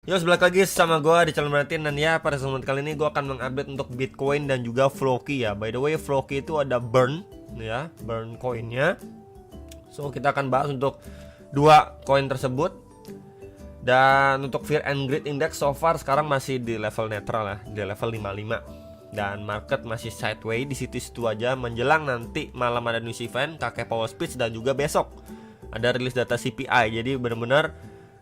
Yo, balik lagi sama gue di channel Martin. Dan ya, pada kesempatan kali ini gue akan mengupdate untuk Bitcoin dan juga Floki ya. By the way, Floki itu ada burn ya, burn coinnya. So, kita akan bahas untuk dua koin tersebut. Dan untuk Fear and Greed Index so far sekarang masih di level netral ya, di level 55. Dan market masih sideways di situ-situ aja. Menjelang nanti malam ada news event, kakek power speech, dan juga besok ada rilis data CPI. Jadi benar-benar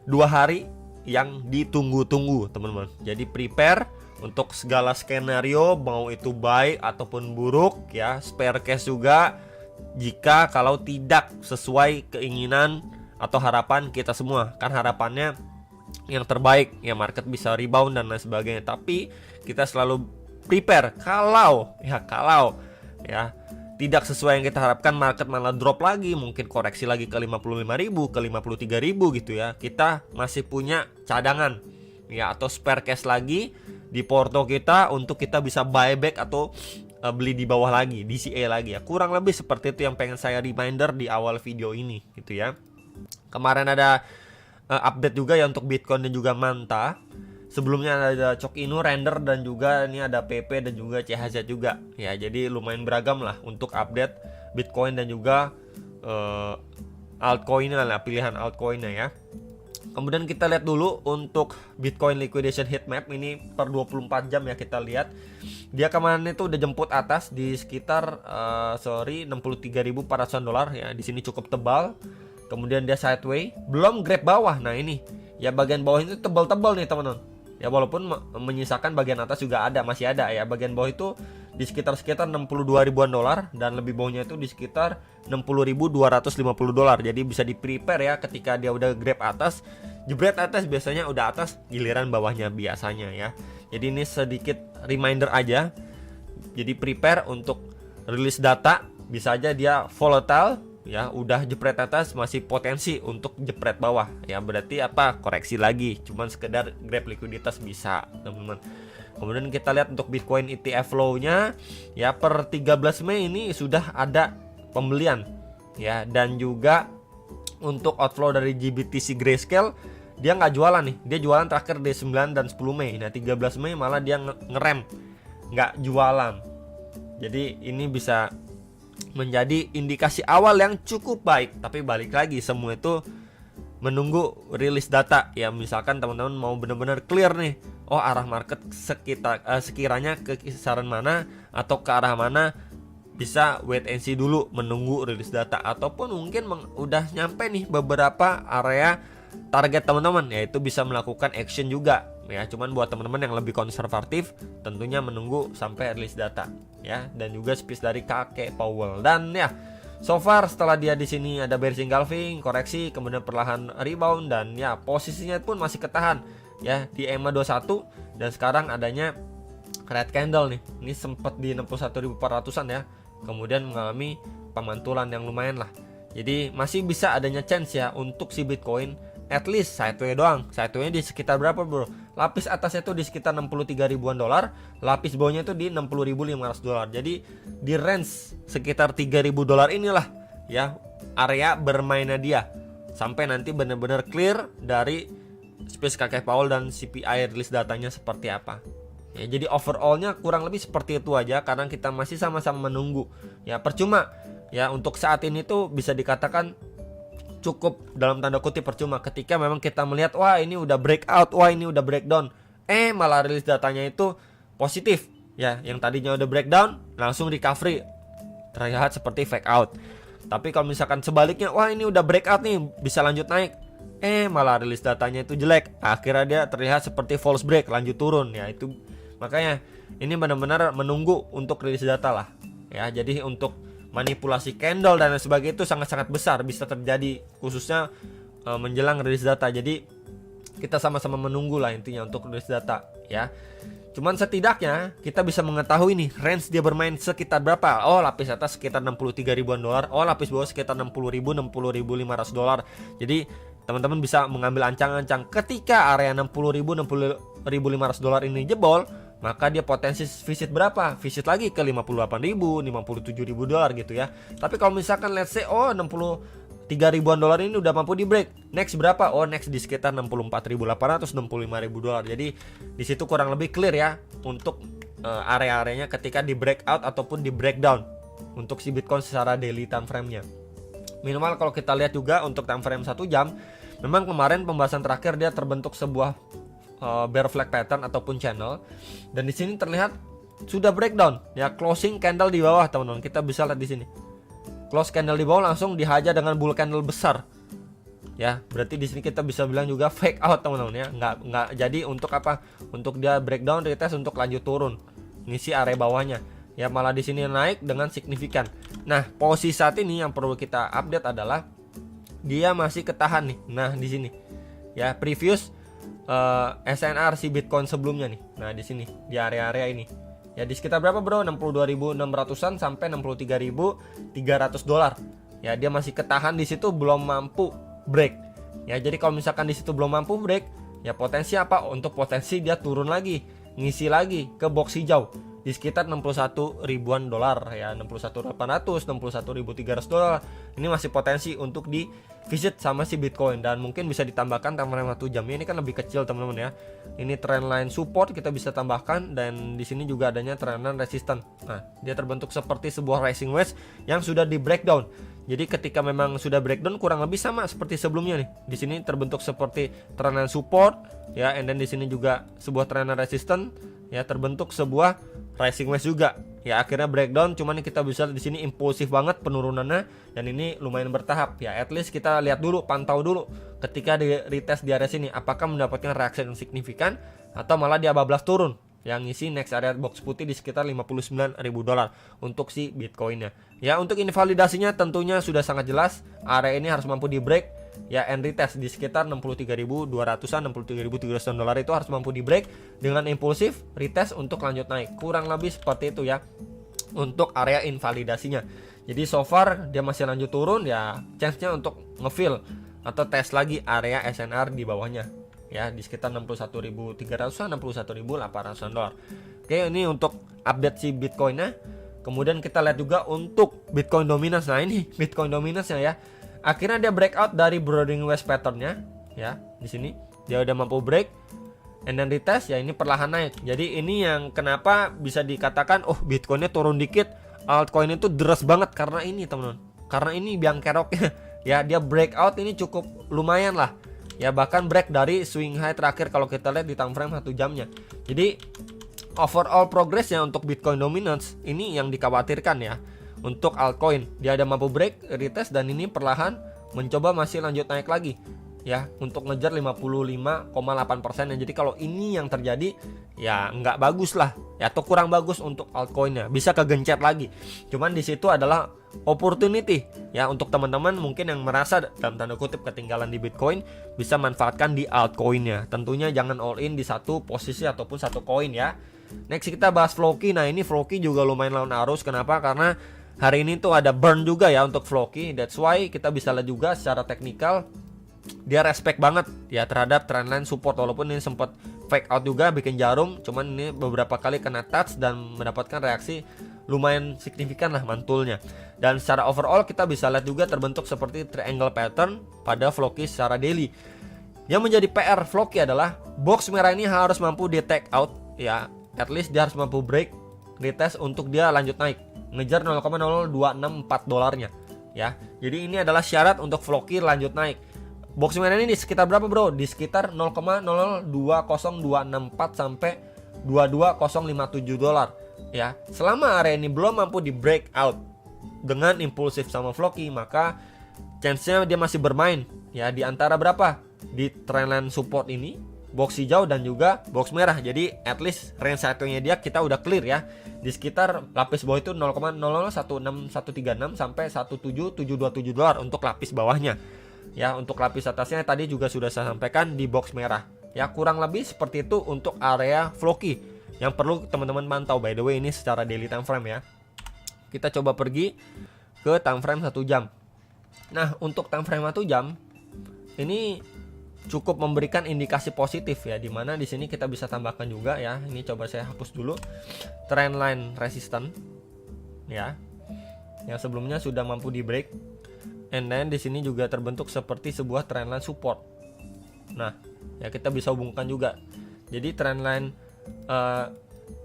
2 hari yang ditunggu-tunggu teman-teman. Jadi prepare untuk segala skenario, mau itu baik ataupun buruk ya. Spare cash juga jika kalau tidak sesuai keinginan atau harapan kita semua. Kan harapannya yang terbaik ya, market bisa rebound dan lain sebagainya. Tapi kita selalu prepare kalau ya tidak sesuai yang kita harapkan, market malah drop lagi, mungkin koreksi lagi ke 55.000, ke 53.000 gitu ya. Kita masih punya cadangan ya, atau spare cash lagi di porto kita untuk kita bisa buyback atau beli di bawah lagi, DCA lagi ya. Kurang lebih seperti itu yang pengen saya reminder di awal video ini gitu ya. Kemarin ada update juga ya untuk Bitcoin dan juga Manta. Sebelumnya ada Chok Inu, Render, dan juga ini ada PP dan juga CHZ juga ya. Jadi lumayan beragam lah untuk update Bitcoin dan juga altcoinnya lah, pilihan altcoinnya ya. Kemudian kita lihat dulu untuk Bitcoin liquidation heatmap ini per 24 jam ya. Kita lihat dia kemarin itu udah jemput atas di sekitar 63.400 dolar ya. Di sini cukup tebal. Kemudian dia sideways, belum grab bawah. Nah ini ya, bagian bawah itu tebal-tebal nih teman-teman. Ya walaupun menyisakan bagian atas juga ada, masih ada ya. Bagian bawah itu di sekitar 62 ribuan dolar, dan lebih bawahnya itu di sekitar 60.250 dolar. Jadi bisa di prepare ya, ketika dia udah grab atas, jebret atas, biasanya udah atas, giliran bawahnya biasanya ya. Jadi ini sedikit reminder aja. Jadi prepare untuk rilis data, bisa aja dia volatile ya, udah jepret atas masih potensi untuk jepret bawah ya, berarti apa, koreksi lagi, cuman sekedar grab likuiditas bisa teman-teman. Kemudian kita lihat untuk Bitcoin ETF flow-nya ya, per 13 Mei ini sudah ada pembelian ya. Dan juga untuk outflow dari GBTC Grayscale, dia nggak jualan nih, dia jualan terakhir di 9 dan 10 Mei. Nah 13 Mei malah dia ngerem, nggak jualan. Jadi ini bisa menjadi indikasi awal yang cukup baik. Tapi balik lagi, semua itu menunggu rilis data ya. Misalkan teman-teman mau benar-benar clear nih, oh arah market sekiranya ke kisaran mana atau ke arah mana, bisa wait and see dulu, menunggu rilis data. Ataupun mungkin udah nyampe nih beberapa area target teman-teman, yaitu bisa melakukan action juga ya. Cuman buat teman-teman yang lebih konservatif, tentunya menunggu sampai rilis data ya. Dan juga speech dari kakek Powell. Dan ya, so far setelah dia di sini ada bearish engulfing, koreksi, kemudian perlahan rebound, dan ya posisinya pun masih ketahan ya di EMA 21. Dan sekarang adanya red candle nih, ini sempat di 61.400an ya, kemudian mengalami pemantulan yang lumayan lah. Jadi masih bisa adanya chance ya untuk si Bitcoin at least sideways doang. Sideways di sekitar berapa bro? Lapis atasnya itu di sekitar 63 ribuan dolar, lapis bawahnya itu di 60.500 dolar. Jadi di range sekitar 3.000 dolar inilah ya area bermainnya dia, sampai nanti benar-benar clear dari speech kakek Powell dan CPI rilis datanya seperti apa ya. Jadi overallnya kurang lebih seperti itu aja, karena kita masih sama-sama menunggu ya. Percuma ya, untuk saat ini tuh bisa dikatakan cukup dalam tanda kutip percuma ketika memang kita melihat wah ini udah breakout, wah ini udah breakdown, malah rilis datanya itu positif ya. Yang tadinya udah breakdown langsung recovery, terlihat seperti fake out. Tapi kalau misalkan sebaliknya, wah ini udah breakout nih, bisa lanjut naik, malah rilis datanya itu jelek, akhirnya dia terlihat seperti false break, lanjut turun ya. Itu makanya ini benar-benar menunggu untuk rilis data lah ya. Jadi untuk manipulasi candle dan sebagainya itu sangat-sangat besar bisa terjadi, khususnya menjelang rilis data. Jadi kita sama-sama menunggu lah intinya untuk rilis data ya. Cuman setidaknya kita bisa mengetahui nih range dia bermain sekitar berapa. Oh lapis atas sekitar 63 ribuan dolar, oh lapis bawah sekitar 60.000, 60.500 dolar. Jadi teman-teman bisa mengambil ancang-ancang ketika area 60.000, 60.500 dolar ini jebol, maka dia potensi visit berapa? Visit lagi ke 58.000, 57.000 dolar gitu ya. Tapi kalau misalkan let's say 60 3 ribuan dolar ini udah mampu di break. Next berapa? Oh, next di sekitar 64.800, 65.000 dolar. Jadi di situ kurang lebih clear ya untuk area-areanya ketika di breakout ataupun di breakdown untuk si Bitcoin secara daily time frame-nya. Minimal kalau kita lihat juga untuk time frame 1 jam, memang kemarin pembahasan terakhir dia terbentuk sebuah bear flag pattern ataupun channel, dan di sini terlihat sudah breakdown ya, closing candle di bawah teman-teman. Kita bisa lihat di sini. Close candle di bawah langsung dihajar dengan bull candle besar. Ya, berarti di sini kita bisa bilang juga fake out teman-teman ya. Nggak jadi untuk apa? Untuk dia breakdown, retest untuk lanjut turun. Ngisi area bawahnya. Ya, malah di sini naik dengan signifikan. Nah, posisi saat ini yang perlu kita update adalah dia masih ketahan nih. Nah, di sini. Ya, previous SNR si Bitcoin sebelumnya nih. Nah, di sini di area-area ini. Ya, di sekitar berapa, Bro? 62.600-an sampai 63.300 dolar. Ya, dia masih ketahan di situ, belum mampu break. Ya, jadi kalau misalkan di situ belum mampu break, ya potensi apa? Untuk potensi dia turun lagi, ngisi lagi ke box hijau di sekitar 61 ribuan dolar ya, 61.800, 61.300 dolar. Ini masih potensi untuk di visit sama si Bitcoin, dan mungkin bisa ditambahkan time frame 1 jamnya. Ini kan lebih kecil teman-teman ya. Ini trendline support kita bisa tambahkan, dan di sini juga adanya trendline resistance. Nah, dia terbentuk seperti sebuah rising wedge yang sudah di breakdown. Jadi ketika memang sudah breakdown kurang lebih sama seperti sebelumnya nih. Di sini terbentuk seperti trendline support ya, and then di sini juga sebuah trendline resistance ya, terbentuk sebuah rising wedge juga. Ya, akhirnya breakdown, cuman kita bisa di sini impulsif banget penurunannya, dan ini lumayan bertahap ya. At least kita lihat dulu, pantau dulu ketika di retest di area sini apakah mendapatkan reaksi yang signifikan atau malah dia bablas turun yang ngisi next area box putih di sekitar 59.000 dolar untuk si Bitcoinnya. Ya, untuk invalidasinya tentunya sudah sangat jelas, area ini harus mampu di break ya, and retest di sekitar 63.200-an, 63.300 dolar itu harus mampu di break dengan impulsif retest untuk lanjut naik. Kurang lebih seperti itu ya untuk area invalidasinya. Jadi so far dia masih lanjut turun ya, chance-nya untuk ngefill atau tes lagi area SNR di bawahnya ya, di sekitar 61.300-an, 61.800 dolar. Oke, ini untuk update si Bitcoinnya. Kemudian kita lihat juga untuk Bitcoin dominance. Nah, ini Bitcoin dominance-nya ya. Akhirnya dia breakout dari Broding Wedge pattern-nya ya. Di sini dia udah mampu break and then retest ya, ini perlahan naik. Jadi ini yang kenapa bisa dikatakan oh Bitcoinnya turun dikit, altcoin itu deras banget karena ini teman-teman. Karena ini biang keroknya ya, dia breakout ini cukup lumayan lah. Ya, bahkan break dari swing high terakhir kalau kita lihat di time frame 1 jamnya. Jadi overall progressnya untuk Bitcoin dominance ini yang dikhawatirkan ya. Untuk altcoin dia ada mampu break, retest, dan ini perlahan mencoba masih lanjut naik lagi ya, untuk ngejar 55,8%. Dan jadi kalau ini yang terjadi ya nggak bagus lah ya, atau kurang bagus untuk altcoinnya, bisa kegencet lagi. Cuman di situ adalah opportunity ya untuk teman-teman mungkin yang merasa dalam tanda kutip ketinggalan di Bitcoin, bisa manfaatkan di altcoinnya. Tentunya jangan all in di satu posisi ataupun satu koin ya. Next kita bahas Floki. Nah, ini Floki juga lumayan lawan arus. Kenapa? Karena hari ini tuh ada burn juga ya untuk Floki. That's why kita bisa lihat juga secara teknikal dia respect banget ya terhadap trendline support, walaupun ini sempat fake out juga bikin jarum, cuman ini beberapa kali kena touch dan mendapatkan reaksi lumayan signifikan lah mantulnya. Dan secara overall kita bisa lihat juga terbentuk seperti triangle pattern pada Floki secara daily. Yang menjadi PR Floki adalah box merah ini harus mampu di take out ya, at least dia harus mampu break retest untuk dia lanjut naik, ngejar 0,0264 dolarnya ya. Jadi ini adalah syarat untuk Floki lanjut naik. Box merah ini di sekitar berapa, Bro? Di sekitar 0,020264 sampai 22057 dolar ya. Selama area ini belum mampu di breakout dengan impulsif sama Floki, maka chance-nya dia masih bermain ya di antara berapa? Di trendline support ini, box hijau dan juga box merah. Jadi at least range satunya dia kita udah clear ya. Di sekitar lapis bawah itu 0,001636 sampai 17727 dolar untuk lapis bawahnya. Ya, untuk lapis atasnya tadi juga sudah saya sampaikan di box merah. Ya, kurang lebih seperti itu untuk area Floki yang perlu teman-teman pantau. By the way, ini secara daily time frame ya. Kita coba pergi ke time frame 1 jam. Nah, untuk time frame 1 jam ini cukup memberikan indikasi positif ya, dimana di sini kita bisa tambahkan juga ya. Ini coba saya hapus dulu trendline resistance ya, yang sebelumnya sudah mampu di break. and then di sini juga terbentuk seperti sebuah trendline support. Nah, ya kita bisa hubungkan juga. Jadi trendline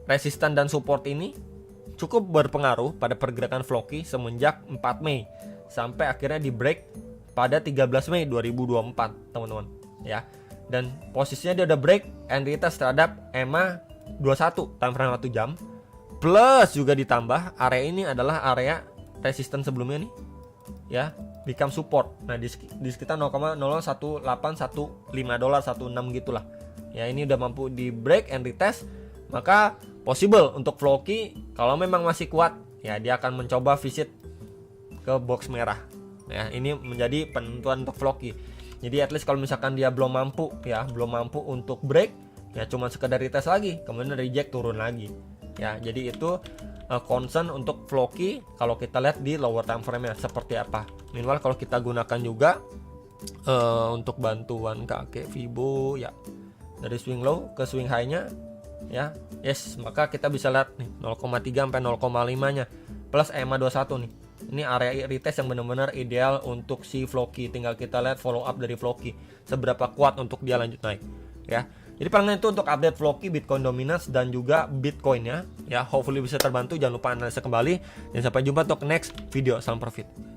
resisten dan support ini cukup berpengaruh pada pergerakan Floki semenjak 4 Mei sampai akhirnya di break pada 13 Mei 2024, teman-teman, ya. Dan posisinya dia udah break and retest terhadap EMA 21 time frame 1 jam. Plus juga ditambah area ini adalah area resisten sebelumnya nih, ya, become support. Nah, di sekitar 0,01815 dolar 16 gitulah. Ya, ini udah mampu di break and retest, maka possible untuk Floki kalau memang masih kuat, ya dia akan mencoba visit ke box merah. Ya, ini menjadi penentuan untuk Floki. Jadi at least kalau misalkan dia belum mampu untuk break, ya cuma sekedar retest lagi, kemudian reject turun lagi. Ya, jadi itu concern untuk Floki kalau kita lihat di lower time frame-nya seperti apa. Meanwhile kalau kita gunakan juga untuk bantuan kakek Fibo, ya dari swing low ke swing high-nya, ya yes, maka kita bisa lihat nih 0,3 sampai 0,5 nya plus EMA 21 nih. Ini area retest yang benar-benar ideal untuk si Floki. Tinggal kita lihat follow up dari Floki seberapa kuat untuk dia lanjut naik, ya. Jadi paling itu untuk update Floki, Bitcoin Dominance dan juga Bitcoinnya, ya. Hopefully bisa terbantu. Jangan lupa analisa kembali dan sampai jumpa untuk next video. Salam profit.